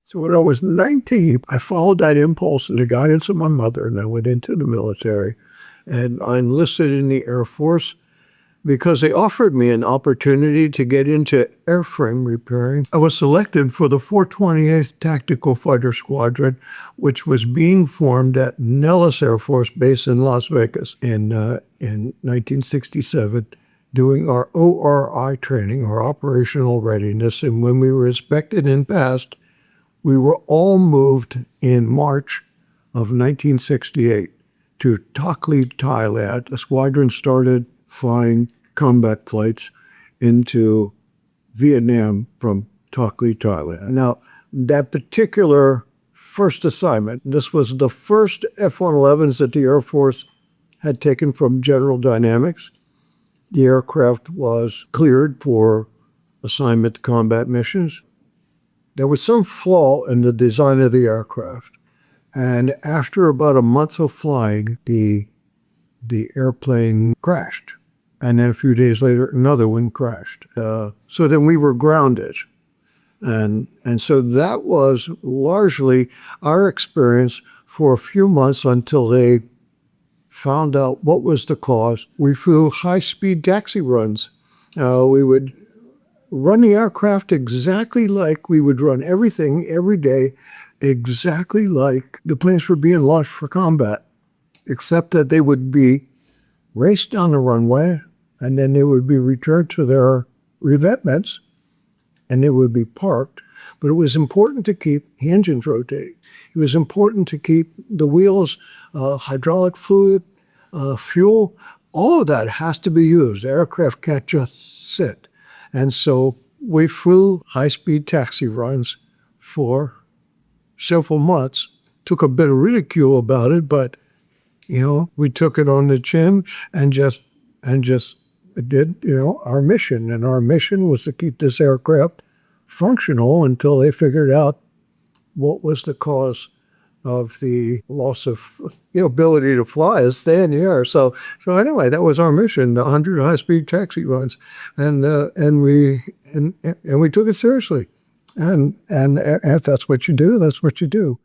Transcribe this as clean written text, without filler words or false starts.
So when I was 19, I followed that impulse and the guidance of my mother, and I went into the military. And I enlisted in the Air Force because they offered me an opportunity to get into airframe repairing. I was selected for the 428th Tactical Fighter Squadron, which was being formed at Nellis Air Force Base in Las Vegas in 1967, doing our ORI training, our operational readiness. And when we were inspected and passed, we were all moved in March of 1968 to Takhli, Thailand. The squadron started flying combat flights into Vietnam from Takhli, Thailand. Now, that particular first assignment, this was the first F-111s that the Air Force had taken from General Dynamics. The aircraft was cleared for assignment to combat missions. There was some flaw in the design of the aircraft. And after about a month of flying, the airplane crashed. And then a few days later, another one crashed. So then we were grounded. And so that was largely our experience for a few months until they found out what was the cause. We flew high-speed taxi runs. We would run the aircraft exactly like we would run everything every day, exactly like the planes were being launched for combat, except that they would be raced down the runway, and then they would be returned to their revetments, and they would be parked. But it was important to keep the engines rotating. It was important to keep the wheels, hydraulic fluid, fuel, all of that has to be used. The aircraft can't just sit. And so we flew high-speed taxi runs for several months. Took a bit of ridicule about it, but we took it on the chin and just did our mission. And our mission was to keep this aircraft functional until they figured out what was the cause of the loss of ability to fly, is stay in the air. So anyway, that was our mission: 100 high-speed taxi runs, and we took it seriously. And if that's what you do, that's what you do.